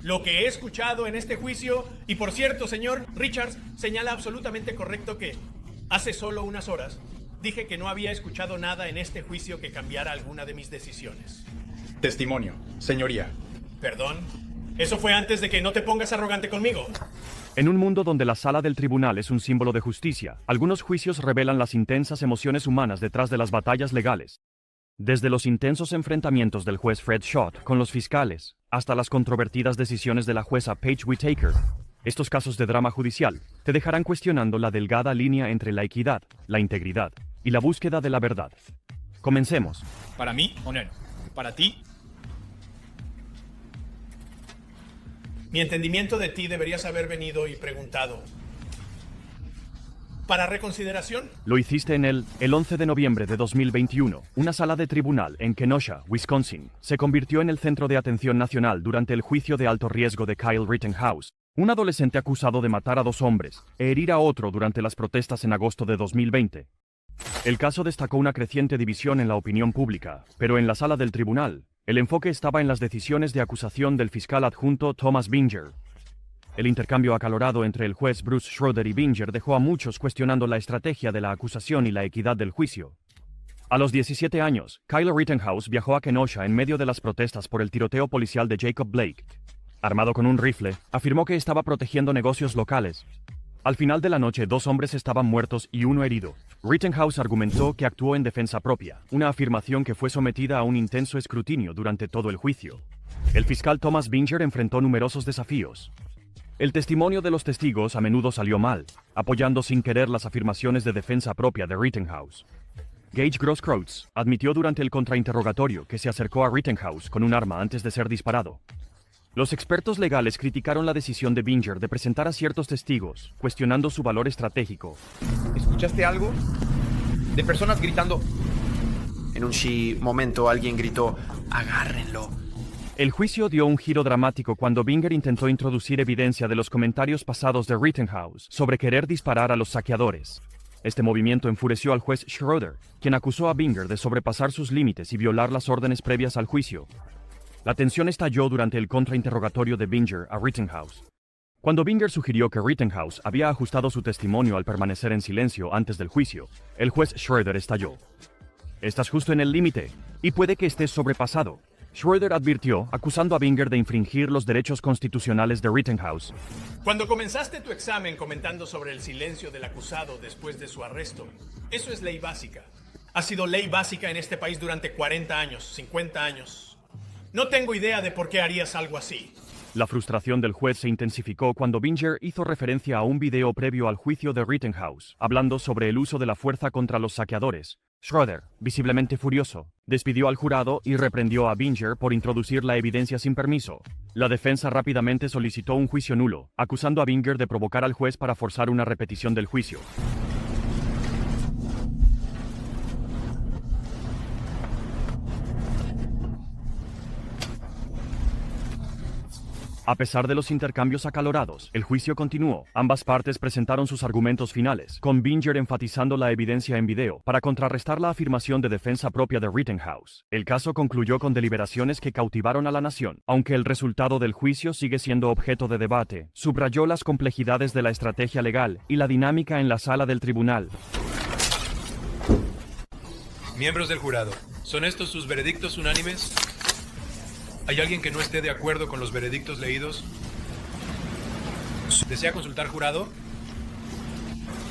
Lo que he escuchado en este juicio, y por cierto, señor Richards, señala absolutamente correcto que hace solo unas horas dije que no había escuchado nada en este juicio que cambiara alguna de mis decisiones. Testimonio, señoría. ¿Perdón? Eso fue antes de que no te pongas arrogante conmigo. En un mundo donde la sala del tribunal es un símbolo de justicia, algunos juicios revelan las intensas emociones humanas detrás de las batallas legales. Desde los intensos enfrentamientos del juez Fred Schott con los fiscales, hasta las controvertidas decisiones de la jueza Paige Whittaker, estos casos de drama judicial te dejarán cuestionando la delgada línea entre la equidad, la integridad y la búsqueda de la verdad. Comencemos. ¿Para mí o no? ¿Para ti? Mi entendimiento de ti deberías haber venido y preguntado. ¿Para reconsideración? Lo hiciste en el 11 de noviembre de 2021. Una sala de tribunal en Kenosha, Wisconsin, se convirtió en el centro de atención nacional durante el juicio de alto riesgo de Kyle Rittenhouse, un adolescente acusado de matar a 2 hombres e herir a otro durante las protestas en agosto de 2020. El caso destacó una creciente división en la opinión pública, pero en la sala del tribunal, el enfoque estaba en las decisiones de acusación del fiscal adjunto Thomas Binger. El intercambio acalorado entre el juez Bruce Schroeder y Binger dejó a muchos cuestionando la estrategia de la acusación y la equidad del juicio. A los 17 años, Kyle Rittenhouse viajó a Kenosha en medio de las protestas por el tiroteo policial de Jacob Blake. Armado con un rifle, afirmó que estaba protegiendo negocios locales. Al final de la noche, 2 hombres estaban muertos y 1 herido. Rittenhouse argumentó que actuó en defensa propia, una afirmación que fue sometida a un intenso escrutinio durante todo el juicio. El fiscal Thomas Binger enfrentó numerosos desafíos. El testimonio de los testigos a menudo salió mal, apoyando sin querer las afirmaciones de defensa propia de Rittenhouse. Gage Grosskreutz admitió durante el contrainterrogatorio que se acercó a Rittenhouse con un arma antes de ser disparado. Los expertos legales criticaron la decisión de Binger de presentar a ciertos testigos, cuestionando su valor estratégico. ¿Escuchaste algo? De personas gritando. En un momento alguien gritó, agárrenlo. El juicio dio un giro dramático cuando Binger intentó introducir evidencia de los comentarios pasados de Rittenhouse sobre querer disparar a los saqueadores. Este movimiento enfureció al juez Schroeder, quien acusó a Binger de sobrepasar sus límites y violar las órdenes previas al juicio. La tensión estalló durante el contrainterrogatorio de Binger a Rittenhouse. Cuando Binger sugirió que Rittenhouse había ajustado su testimonio al permanecer en silencio antes del juicio, el juez Schroeder estalló. Estás justo en el límite, y puede que estés sobrepasado. Schroeder advirtió, acusando a Binger de infringir los derechos constitucionales de Rittenhouse. Cuando comenzaste tu examen comentando sobre el silencio del acusado después de su arresto, eso es ley básica. Ha sido ley básica en este país durante 40 años, 50 años. No tengo idea de por qué harías algo así. La frustración del juez se intensificó cuando Binger hizo referencia a un video previo al juicio de Rittenhouse, hablando sobre el uso de la fuerza contra los saqueadores. Schroeder, visiblemente furioso, despidió al jurado y reprendió a Binger por introducir la evidencia sin permiso. La defensa rápidamente solicitó un juicio nulo, acusando a Binger de provocar al juez para forzar una repetición del juicio. A pesar de los intercambios acalorados, el juicio continuó. Ambas partes presentaron sus argumentos finales, con Binger enfatizando la evidencia en video para contrarrestar la afirmación de defensa propia de Rittenhouse. El caso concluyó con deliberaciones que cautivaron a la nación. Aunque el resultado del juicio sigue siendo objeto de debate, subrayó las complejidades de la estrategia legal y la dinámica en la sala del tribunal. Miembros del jurado, ¿son estos sus veredictos unánimes? ¿Hay alguien que no esté de acuerdo con los veredictos leídos? ¿Desea consultar, jurado?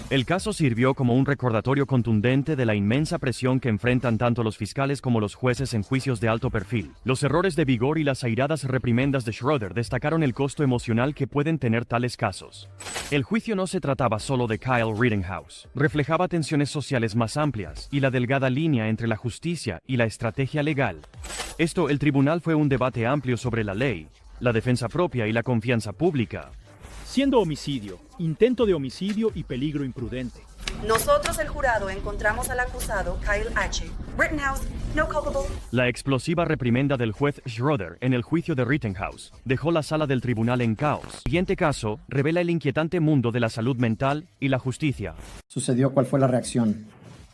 El caso sirvió como un recordatorio contundente de la inmensa presión que enfrentan tanto los fiscales como los jueces en juicios de alto perfil. Los errores de vigor y las airadas reprimendas de Schroeder destacaron el costo emocional que pueden tener tales casos. El juicio no se trataba solo de Kyle Rittenhouse. Reflejaba tensiones sociales más amplias y la delgada línea entre la justicia y la estrategia legal. El tribunal fue un debate amplio sobre la ley, la defensa propia y la confianza pública. Siendo homicidio, intento de homicidio y peligro imprudente. Nosotros, el jurado, encontramos al acusado Kyle H. Rittenhouse, no culpable. La explosiva reprimenda del juez Schroeder en el juicio de Rittenhouse dejó la sala del tribunal en caos. El siguiente caso revela el inquietante mundo de la salud mental y la justicia. ¿Sucedió? ¿Cuál fue la reacción?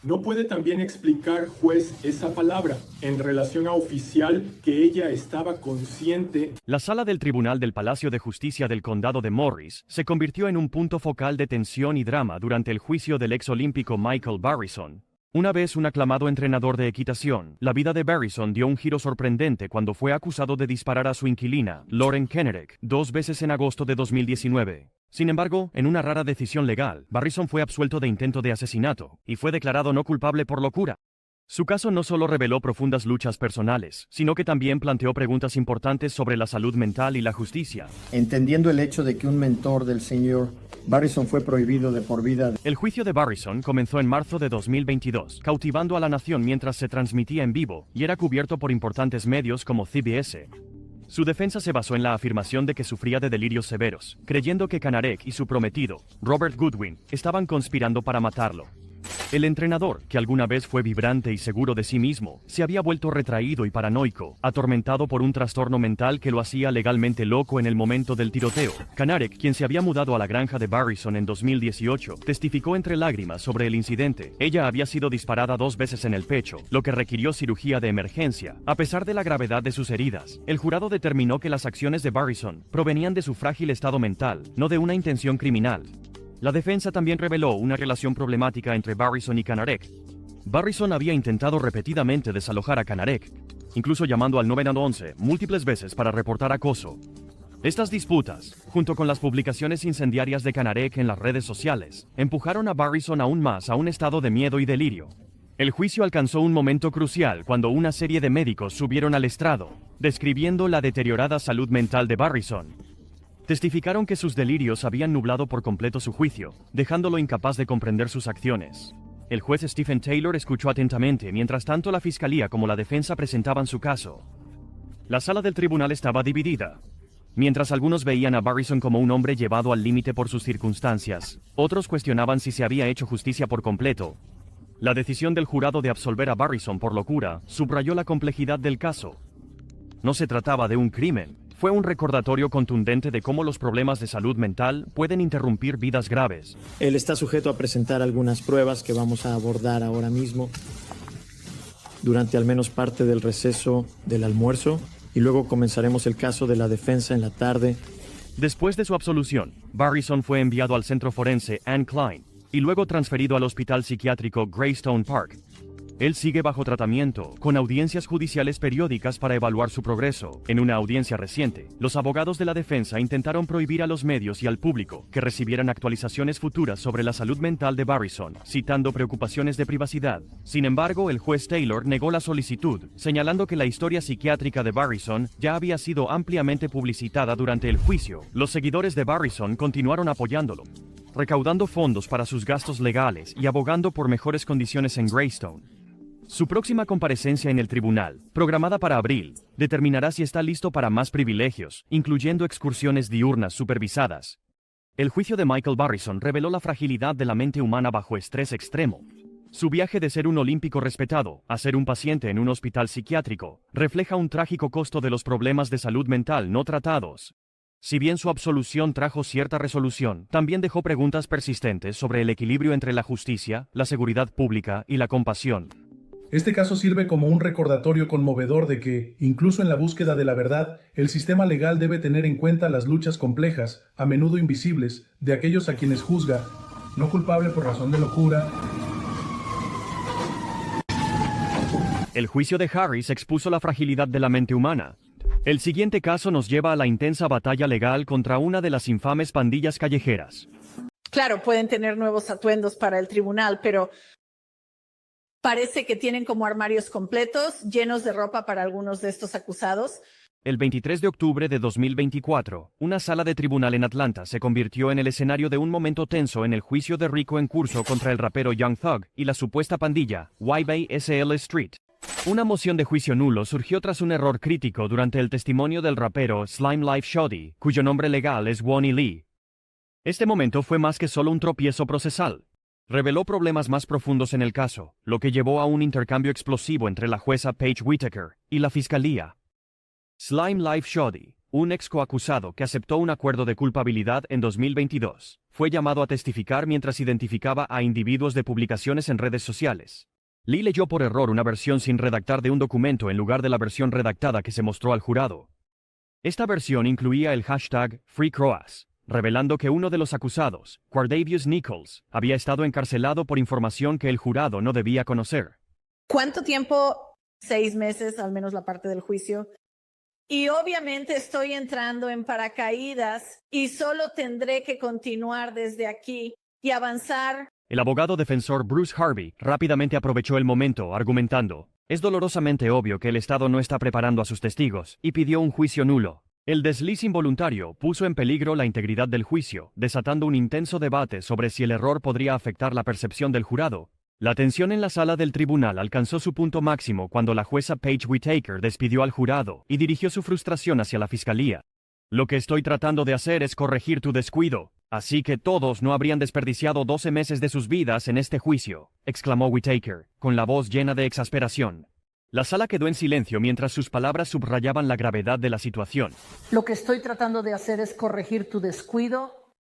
¿No puede también explicar, juez, esa palabra en relación a oficial que ella estaba consciente? La sala del Tribunal del Palacio de Justicia del Condado de Morris se convirtió en un punto focal de tensión y drama durante el juicio del ex olímpico Michael Barrison. Una vez un aclamado entrenador de equitación, la vida de Barrison dio un giro sorprendente cuando fue acusado de disparar a su inquilina, Lauren Kennerek, 2 veces en agosto de 2019. Sin embargo, en una rara decisión legal, Barrison fue absuelto de intento de asesinato y fue declarado no culpable por locura. Su caso no solo reveló profundas luchas personales, sino que también planteó preguntas importantes sobre la salud mental y la justicia. Entendiendo el hecho de que un mentor del señor Barrison fue prohibido de por vida. El juicio de Barrison comenzó en marzo de 2022, cautivando a la nación mientras se transmitía en vivo y era cubierto por importantes medios como CBS. Su defensa se basó en la afirmación de que sufría de delirios severos, creyendo que Kanarek y su prometido, Robert Goodwin, estaban conspirando para matarlo. El entrenador, que alguna vez fue vibrante y seguro de sí mismo, se había vuelto retraído y paranoico, atormentado por un trastorno mental que lo hacía legalmente loco en el momento del tiroteo. Kanarek, quien se había mudado a la granja de Barrison en 2018, testificó entre lágrimas sobre el incidente. Ella había sido disparada 2 veces en el pecho, lo que requirió cirugía de emergencia. A pesar de la gravedad de sus heridas, el jurado determinó que las acciones de Barrison provenían de su frágil estado mental, no de una intención criminal. La defensa también reveló una relación problemática entre Barrison y Kanarek. Barrison había intentado repetidamente desalojar a Kanarek, incluso llamando al 911 múltiples veces para reportar acoso. Estas disputas, junto con las publicaciones incendiarias de Kanarek en las redes sociales, empujaron a Barrison aún más a un estado de miedo y delirio. El juicio alcanzó un momento crucial cuando una serie de médicos subieron al estrado, describiendo la deteriorada salud mental de Barrison. Testificaron que sus delirios habían nublado por completo su juicio, dejándolo incapaz de comprender sus acciones. El juez Stephen Taylor escuchó atentamente mientras tanto la fiscalía como la defensa presentaban su caso. La sala del tribunal estaba dividida. Mientras algunos veían a Barrison como un hombre llevado al límite por sus circunstancias, otros cuestionaban si se había hecho justicia por completo. La decisión del jurado de absolver a Barrison por locura subrayó la complejidad del caso. No se trataba de un crimen. Fue un recordatorio contundente de cómo los problemas de salud mental pueden interrumpir vidas graves. Él está sujeto a presentar algunas pruebas que vamos a abordar ahora mismo durante al menos parte del receso del almuerzo y luego comenzaremos el caso de la defensa en la tarde. Después de su absolución, Barrison fue enviado al centro forense Anne Klein y luego transferido al hospital psiquiátrico Greystone Park. Él sigue bajo tratamiento, con audiencias judiciales periódicas para evaluar su progreso. En una audiencia reciente, los abogados de la defensa intentaron prohibir a los medios y al público que recibieran actualizaciones futuras sobre la salud mental de Barrison, citando preocupaciones de privacidad. Sin embargo, el juez Taylor negó la solicitud, señalando que la historia psiquiátrica de Barrison ya había sido ampliamente publicitada durante el juicio. Los seguidores de Barrison continuaron apoyándolo, recaudando fondos para sus gastos legales y abogando por mejores condiciones en Greystone. Su próxima comparecencia en el tribunal, programada para abril, determinará si está listo para más privilegios, incluyendo excursiones diurnas supervisadas. El juicio de Michael Barrison reveló la fragilidad de la mente humana bajo estrés extremo. Su viaje de ser un olímpico respetado a ser un paciente en un hospital psiquiátrico refleja un trágico costo de los problemas de salud mental no tratados. Si bien su absolución trajo cierta resolución, también dejó preguntas persistentes sobre el equilibrio entre la justicia, la seguridad pública y la compasión. Este caso sirve como un recordatorio conmovedor de que, incluso en la búsqueda de la verdad, el sistema legal debe tener en cuenta las luchas complejas, a menudo invisibles, de aquellos a quienes juzga, no culpable por razón de locura. El juicio de Harris expuso la fragilidad de la mente humana. El siguiente caso nos lleva a la intensa batalla legal contra una de las infames pandillas callejeras. Claro, pueden tener nuevos atuendos para el tribunal, pero parece que tienen como armarios completos, llenos de ropa para algunos de estos acusados. El 23 de octubre de 2024, una sala de tribunal en Atlanta se convirtió en el escenario de un momento tenso en el juicio de Rico en curso contra el rapero Young Thug y la supuesta pandilla YBSL Street. Una moción de juicio nulo surgió tras un error crítico durante el testimonio del rapero Slime Life Shoddy, cuyo nombre legal es Wonnie Lee. Este momento fue más que solo un tropiezo procesal. Reveló problemas más profundos en el caso, lo que llevó a un intercambio explosivo entre la jueza Paige Whitaker y la fiscalía. Slime Life Shoddy, un ex coacusado que aceptó un acuerdo de culpabilidad en 2022, fue llamado a testificar mientras identificaba a individuos de publicaciones en redes sociales. Lee leyó por error una versión sin redactar de un documento en lugar de la versión redactada que se mostró al jurado. Esta versión incluía el hashtag FreeCroas, revelando que uno de los acusados, Quardavius Nichols, había estado encarcelado por información que el jurado no debía conocer. ¿Cuánto tiempo? 6 meses, al menos la parte del juicio. Y obviamente estoy entrando en paracaídas y solo tendré que continuar desde aquí y avanzar. El abogado defensor Bruce Harvey rápidamente aprovechó el momento, argumentando: es dolorosamente obvio que el Estado no está preparando a sus testigos, y pidió un juicio nulo. El desliz involuntario puso en peligro la integridad del juicio, desatando un intenso debate sobre si el error podría afectar la percepción del jurado. La tensión en la sala del tribunal alcanzó su punto máximo cuando la jueza Paige Whitaker despidió al jurado y dirigió su frustración hacia la fiscalía. Lo que estoy tratando de hacer es corregir tu descuido, así que todos no habrían desperdiciado 12 meses de sus vidas en este juicio, exclamó Whitaker, con la voz llena de exasperación. La sala quedó en silencio mientras sus palabras subrayaban la gravedad de la situación. Lo que estoy tratando de hacer es corregir tu descuido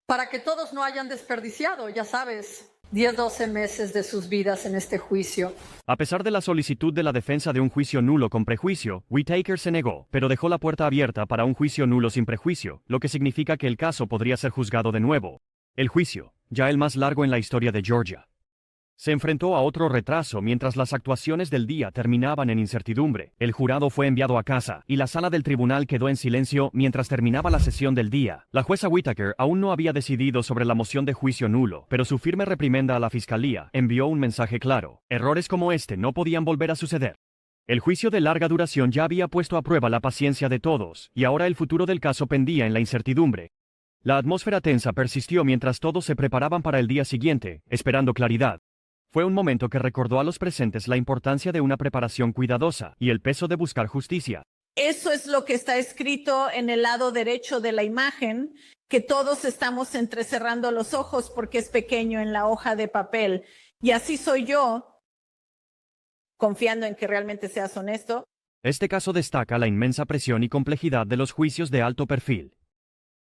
para que todos no hayan desperdiciado, ya sabes, 10-12 meses de sus vidas en este juicio. A pesar de la solicitud de la defensa de un juicio nulo con prejuicio, Whitaker se negó, pero dejó la puerta abierta para un juicio nulo sin prejuicio, lo que significa que el caso podría ser juzgado de nuevo. El juicio, ya el más largo en la historia de Georgia, se enfrentó a otro retraso mientras las actuaciones del día terminaban en incertidumbre. El jurado fue enviado a casa, y la sala del tribunal quedó en silencio mientras terminaba la sesión del día. La jueza Whitaker aún no había decidido sobre la moción de juicio nulo, pero su firme reprimenda a la fiscalía envió un mensaje claro: errores como este no podían volver a suceder. El juicio de larga duración ya había puesto a prueba la paciencia de todos, y ahora el futuro del caso pendía en la incertidumbre. La atmósfera tensa persistió mientras todos se preparaban para el día siguiente, esperando claridad. Fue un momento que recordó a los presentes la importancia de una preparación cuidadosa y el peso de buscar justicia. Eso es lo que está escrito en el lado derecho de la imagen, que todos estamos entrecerrando los ojos porque es pequeño en la hoja de papel. Y así soy yo, confiando en que realmente seas honesto. Este caso destaca la inmensa presión y complejidad de los juicios de alto perfil.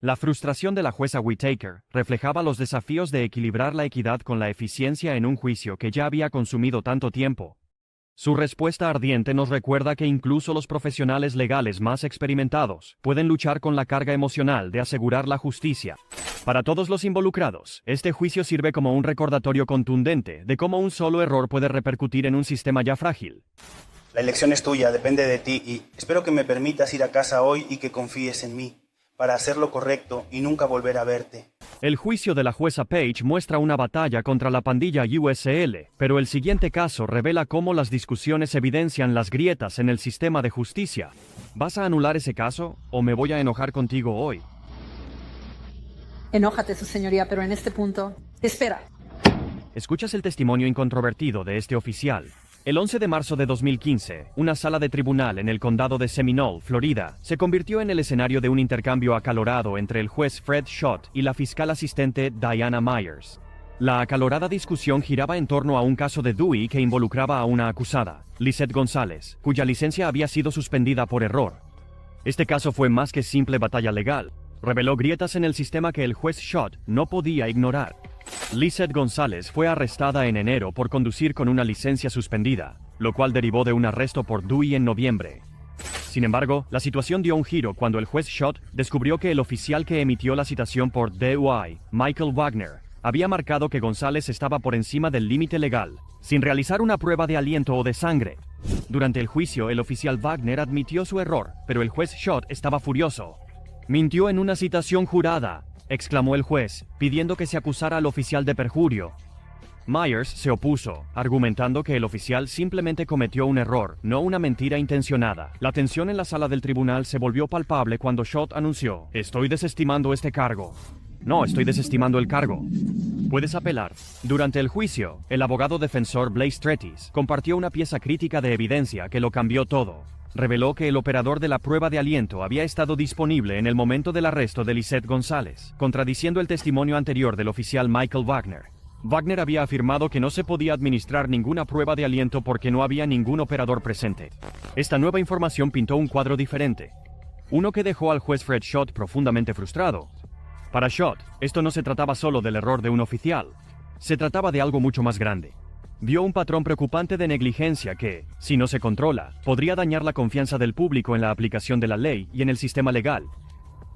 La frustración de la jueza Whitaker reflejaba los desafíos de equilibrar la equidad con la eficiencia en un juicio que ya había consumido tanto tiempo. Su respuesta ardiente nos recuerda que incluso los profesionales legales más experimentados pueden luchar con la carga emocional de asegurar la justicia. Para todos los involucrados, este juicio sirve como un recordatorio contundente de cómo un solo error puede repercutir en un sistema ya frágil. La elección es tuya, depende de ti, y espero que me permitas ir a casa hoy y que confíes en mí, para hacer lo correcto y nunca volver a verte. El juicio de la jueza Paige muestra una batalla contra la pandilla USL, pero el siguiente caso revela cómo las discusiones evidencian las grietas en el sistema de justicia. ¿Vas a anular ese caso o me voy a enojar contigo hoy? Enójate, su señoría, pero en este punto... Espera. Escuchas el testimonio incontrovertido de este oficial. El 11 de marzo de 2015, una sala de tribunal en el condado de Seminole, Florida, se convirtió en el escenario de un intercambio acalorado entre el juez Fred Schott y la fiscal asistente Diana Myers. La acalorada discusión giraba en torno a un caso de Dewey que involucraba a una acusada, Lizette González, cuya licencia había sido suspendida por error. Este caso fue más que simple batalla legal. Reveló grietas en el sistema que el juez Schott no podía ignorar. Lizette González fue arrestada en enero por conducir con una licencia suspendida, lo cual derivó de un arresto por Dewey en noviembre. Sin embargo, la situación dio un giro cuando el juez Schott descubrió que el oficial que emitió la citación por DUI, Michael Wagner, había marcado que González estaba por encima del límite legal, sin realizar una prueba de aliento o de sangre. Durante el juicio, el oficial Wagner admitió su error, pero el juez Schott estaba furioso. «Mintió en una citación jurada», exclamó el juez, pidiendo que se acusara al oficial de perjurio. Myers se opuso, argumentando que el oficial simplemente cometió un error, no una mentira intencionada. La tensión en la sala del tribunal se volvió palpable cuando Schott anunció: «Estoy desestimando este cargo». «No, estoy desestimando el cargo. Puedes apelar». Durante el juicio, el abogado defensor Blaze Tretis compartió una pieza crítica de evidencia que lo cambió todo. Reveló que el operador de la prueba de aliento había estado disponible en el momento del arresto de Lizette González, contradiciendo el testimonio anterior del oficial Michael Wagner. Wagner había afirmado que no se podía administrar ninguna prueba de aliento porque no había ningún operador presente. Esta nueva información pintó un cuadro diferente. uno que dejó al juez Fred Schott profundamente frustrado. Para Schott, esto no se trataba solo del error de un oficial, se trataba de algo mucho más grande. Vio un patrón preocupante de negligencia que, si no se controla, podría dañar la confianza del público en la aplicación de la ley y en el sistema legal.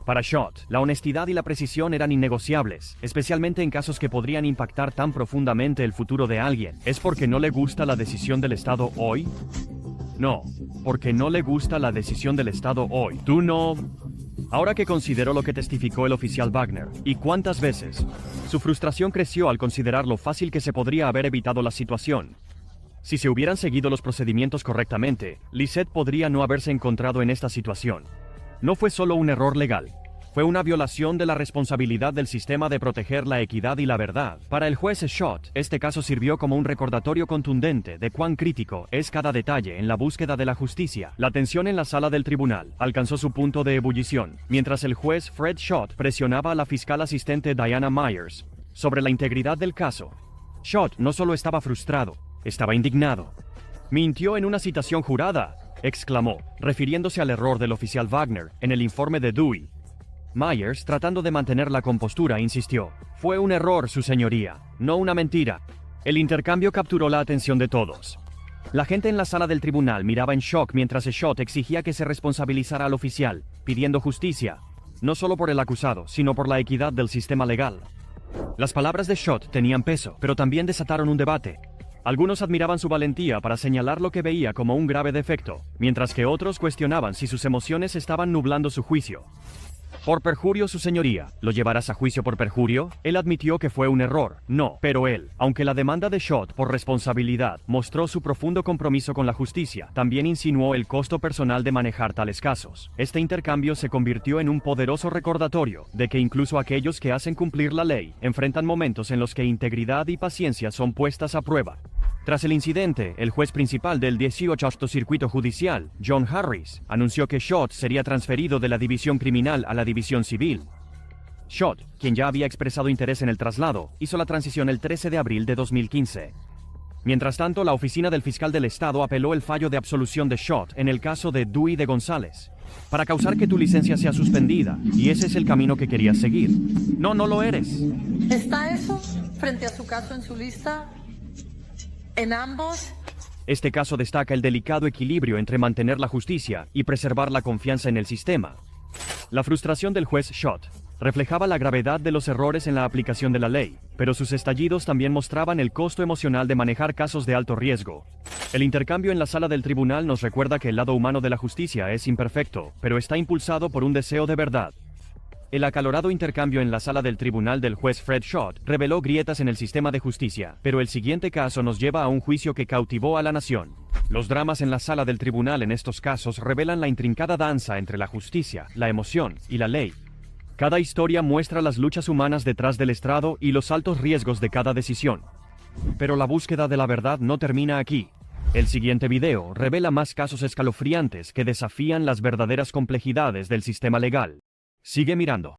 Para Schott, la honestidad y la precisión eran innegociables, especialmente en casos que podrían impactar tan profundamente el futuro de alguien. ¿Es porque no le gusta la decisión del Estado hoy? No, porque no le gusta la decisión del Estado hoy. Tú no... Ahora que consideró lo que testificó el oficial Wagner, y cuántas veces, su frustración creció al considerar lo fácil que se podría haber evitado la situación. Si se hubieran seguido los procedimientos correctamente, Lisette podría no haberse encontrado en esta situación. No fue solo un error legal, fue una violación de la responsabilidad del sistema de proteger la equidad y la verdad. Para el juez Schott, este caso sirvió como un recordatorio contundente de cuán crítico es cada detalle en la búsqueda de la justicia. La tensión en la sala del tribunal alcanzó su punto de ebullición, mientras el juez Fred Schott presionaba a la fiscal asistente Diana Myers sobre la integridad del caso. Schott no solo estaba frustrado, estaba indignado. «Mintió en una citación jurada», exclamó, refiriéndose al error del oficial Wagner en el informe de Dewey. Myers, tratando de mantener la compostura, insistió. «Fue un error, su señoría, no una mentira». El intercambio capturó la atención de todos. La gente en la sala del tribunal miraba en shock mientras Schott exigía que se responsabilizara al oficial, pidiendo justicia, no solo por el acusado, sino por la equidad del sistema legal. Las palabras de Schott tenían peso, pero también desataron un debate. Algunos admiraban su valentía para señalar lo que veía como un grave defecto, mientras que otros cuestionaban si sus emociones estaban nublando su juicio. «Por perjurio, su señoría, ¿lo llevarás a juicio por perjurio?» Él admitió que fue un error. No, pero él, aunque la demanda de Schott por responsabilidad mostró su profundo compromiso con la justicia, también insinuó el costo personal de manejar tales casos. Este intercambio se convirtió en un poderoso recordatorio de que incluso aquellos que hacen cumplir la ley enfrentan momentos en los que integridad y paciencia son puestas a prueba. Tras el incidente, el juez principal del 18º Circuito Judicial, John Harris, anunció que Schott sería transferido de la división criminal a la división civil. Schott, quien ya había expresado interés en el traslado, hizo la transición el 13 de abril de 2015. Mientras tanto, la oficina del fiscal del estado apeló el fallo de absolución de Schott en el caso de Dewey de González, para causar que tu licencia sea suspendida, y ese es el camino que querías seguir. No, no lo eres. ¿Está eso frente a su caso en su lista? ¿En ambos? Este caso destaca el delicado equilibrio entre mantener la justicia y preservar la confianza en el sistema. La frustración del juez Schott reflejaba la gravedad de los errores en la aplicación de la ley, pero sus estallidos también mostraban el costo emocional de manejar casos de alto riesgo. El intercambio en la sala del tribunal nos recuerda que el lado humano de la justicia es imperfecto, pero está impulsado por un deseo de verdad. El acalorado intercambio en la sala del tribunal del juez Fred Schott reveló grietas en el sistema de justicia, pero el siguiente caso nos lleva a un juicio que cautivó a la nación. Los dramas en la sala del tribunal en estos casos revelan la intrincada danza entre la justicia, la emoción y la ley. Cada historia muestra las luchas humanas detrás del estrado y los altos riesgos de cada decisión. Pero la búsqueda de la verdad no termina aquí. El siguiente video revela más casos escalofriantes que desafían las verdaderas complejidades del sistema legal. Sigue mirando.